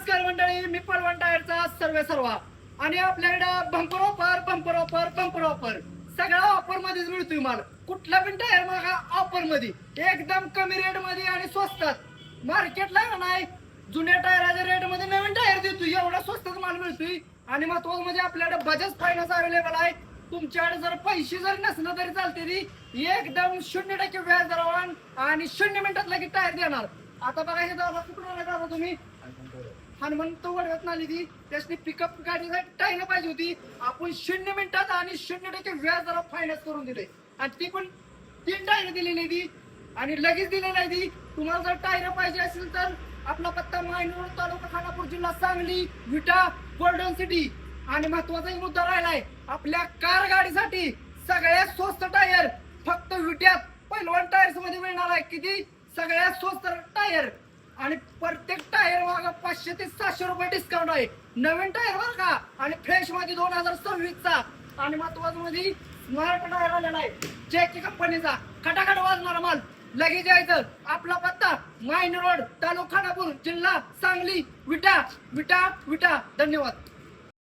नमस्कार मंडळी, मी पलवण टायरचा सर्वा आणि आपल्याकडे बंपर ऑफर सगळा ऑफर मध्येच मिळतोय माल. कुठला पण टायर मागा ऑफर मध्ये, एकदम कमी रेट मध्ये आणि स्वस्तात. मार्केटला नाही जुन्या टायराच्या रेट मध्ये नवीन टायर देतोय, एवढा स्वस्तात माल मिळतोय. आणि महत्वाचं म्हणजे आपल्याकडे बजाज फायनान्स अवेलेबल आहे. तुमच्याकडे जर पैसे जरी नसलं तरी चालते ती एकदम 0% व्याज दरावर आणि 0 मिनिटात लगेच टायर देणार. आता बघा हे दादा कुठून आला दादा तुम्ही? हनुमंत वडवत नाली ती त्याची पिकअप गाडीसाठी टायर पाहिजे होती. आपण 0 मिनिटात आणि 0% व्याज दरावर फायनान्स करून दिले आणि ती पण 3 टायर दिलेली ती आणि लगेच दिलेली आहे ती. तुम्हाला जर टायर पाहिजे असेल तर आपला पत्ता मायनूर, तालुका खानापूर, जिल्हा सांगली, विटा, गोल्डन सिटी. आणि महत्वाचा एक मुद्दा राहिलाय, आपल्या कार गाडीसाठी सगळ्यात स्वस्त टायर फक्त विट्यात पहिलवान टायर्स मध्ये मिळणार आहे. किती? सगळ्यात स्वस्त टायर आणि प्रत्येक टायर मागा 500 ते 700 रुपये डिस्काउंट आहे. नवीन टायर बरं का आणि फ्रेश मध्ये 2026 चा. आणि महत्वाचं मध्ये स्मार्ट टायर आलेला आहे जॅकी कंपनीचा, खटाखट वाजणारा माल. लगेच यायचं. आपला पत्ता मायनूर रोड, तालुका खानापूर, जिल्हा सांगली, विटा. धन्यवाद.